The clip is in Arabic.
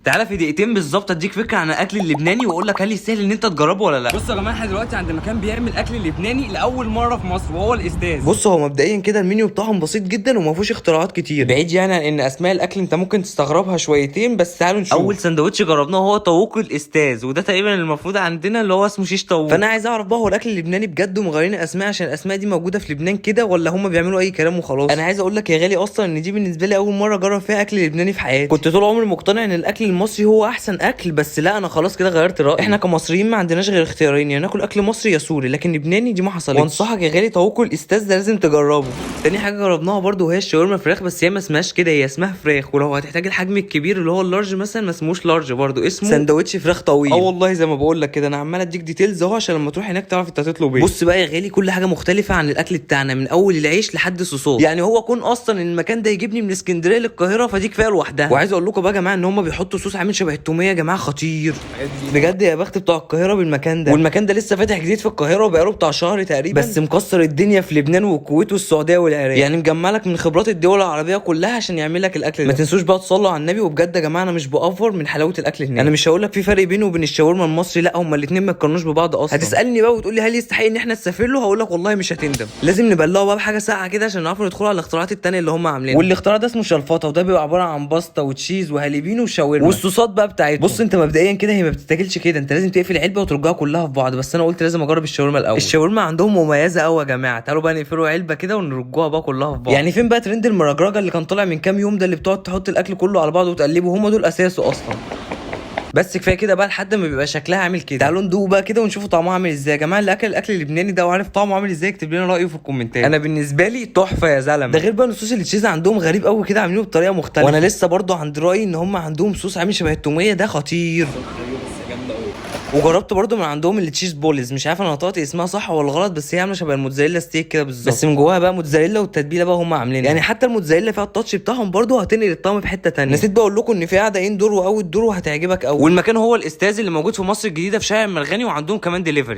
تعالى في دقيقتين بالظبط اديك فكره عن الاكل اللبناني واقول لك هل يستاهل ان انت تجربه ولا لا. بصوا يا جماعه، احنا دلوقتي عند مكان بيعمل اكل لبناني لاول مره في مصر وهو الاستاذ. بص، هو مبدئيا كده المنيو بتاعهم بسيط جدا وما فيهوش اختراعات كتير، بعيد يعني عن ان اسماء الاكل انت ممكن تستغربها شويتين. بس تعالوا نشوف. اول سندوتش جربناه هو طاووق الاستاذ، وده تقريبا المفروض عندنا اللي هو اسمه شيش طاووق. فانا عايز اعرف بقى هو الاكل اللبناني بجد ومغيرين اسماء عشان الاسماء دي موجوده في لبنان كده، ولا هم بيعملوا اي كلام وخلاص؟ انا عايز اقول لك يا غالي اصلا ان دي بالنسبه لي اول مره اجرب فيها اكل لبناني في حياتي. كنت طول عمري مقتنع ان الاكل المصري هو احسن اكل، بس لا، انا خلاص كده غيرت رايي. احنا كمصريين ما عندناش غير اختيارين، يا ناكل اكل مصري يا سوري، لكن لبناني دي ما حصلتش. وانصحك يا غالي طاووق الاستاذ ده لازم تجربه. تاني حاجه جربناها برده وهي الشاورما فراخ، بس هي ما اسمهاش كده، هي اسمها فراخ. ولو هتحتاج الحجم الكبير اللي هو اللارج مثلا ما اسموش لارج، برده اسمه سندوتش فراخ طويل. والله زي ما بقول لك كده، انا عمال اديك ديتيلز اهو عشان لما تروح هناك تعرف انت هتطلب ايه. بص بقى يا غالي، كل حاجه مختلفه عن الاكل بتاعنا من اول العيش لحد الصوصات. يعني هو كون اصلا المكان ده يجيبني من اسكندريه للقاهره فدي كفايه لوحدها. وعايز اقول لكم بقى يا جماعه ان هم بيحطوا صوص عامل شبه التوميه يا جماعه، خطير بجد. يا بخت بتوع القاهره بالمكان ده. والمكان ده لسه فاتح جديد في القاهره وبقاله بتاع شهر تقريبا، بس مكسر الدنيا في لبنان والكويت والسعوديه والعراق. يعني مجمع لك من خبرات الدول العربيه كلها عشان يعمل لك الاكل ده. ما تنسوش بقى تصلوا على النبي. وبجد يا جماعه انا مش بافور من حلاوه الاكل هناك. انا مش هقول لك في فرق بينه وبين الشاورما المصري، لا، هما الاثنين ما يتقارنوش ببعض اصلا. هتسالني بقى وتقول لي هل يستحق ان احنا نسافر له؟ هقول لك والله مش هتندم. لازم نبلعه بقى بحاجه ساقعه كده عشان نعرف ندخل على الاختراعات التانيه اللي هم عاملينها. والاختراع ده اسمه شلفطه، وده بيبقى عباره عن باستا وتشيز وهاليبينو وشاورما والصوصات بقى بتاعتهم. بص انت مبدئيا كده هي ما بتتاكلش كده، انت لازم تقفل العلبه وترجعها كلها في بعض. بس انا قلت لازم اجرب الشاورما الاول. الشاورما عندهم مميزه قوي يا جماعه. تعالوا بقى نقفلوا علبه كده ونرجوها بقى كلها في بعض. يعني فين بقى ترند المرجرجه اللي كان طالع من كام يوم ده، اللي بتقعد تحط الاكل كله على بعضه وتقلبه؟ هم دول اساسه اصلا. بس كفايه كده بقى لحد ما بيبقى شكلها عامل كده. تعالوا ندوق بقى كده ونشوفوا طعمها عامل ازاي. يا جماعه اللي اكل الاكل اللبناني ده وعارف طعمه عامل ازاي يكتب لنا رايه في الكومنتات. انا بالنسبه لي تحفه يا زلمه. ده غير بقى ان الصوص التشيز عندهم غريب قوي كده، عاملينه بطريقه مختلفه. وانا لسه برضو عند رايي ان هم عندهم صوص عامل شبه التوميه، ده خطير. وجربت برضو من عندهم التشيز بولز، مش عارف انا نطقت اسمها صح ولا غلط، بس هي عامله شبه الموتزاريلا ستيك كده بالظبط، بس من جواها بقى موتزاريلا والتتبيله بقى هم عاملينها. يعني حتى الموتزاريلا فيها التاتش بتاعهم برضو، هتنقل الطعم في حته ثانيه. نسيت بقى اقول لكم ان في قاعده اندور واوت دور وهتعجبك قوي. والمكان هو الاستاذ اللي موجود في مصر الجديده في شارع المرغني، وعندهم كمان ديليفري.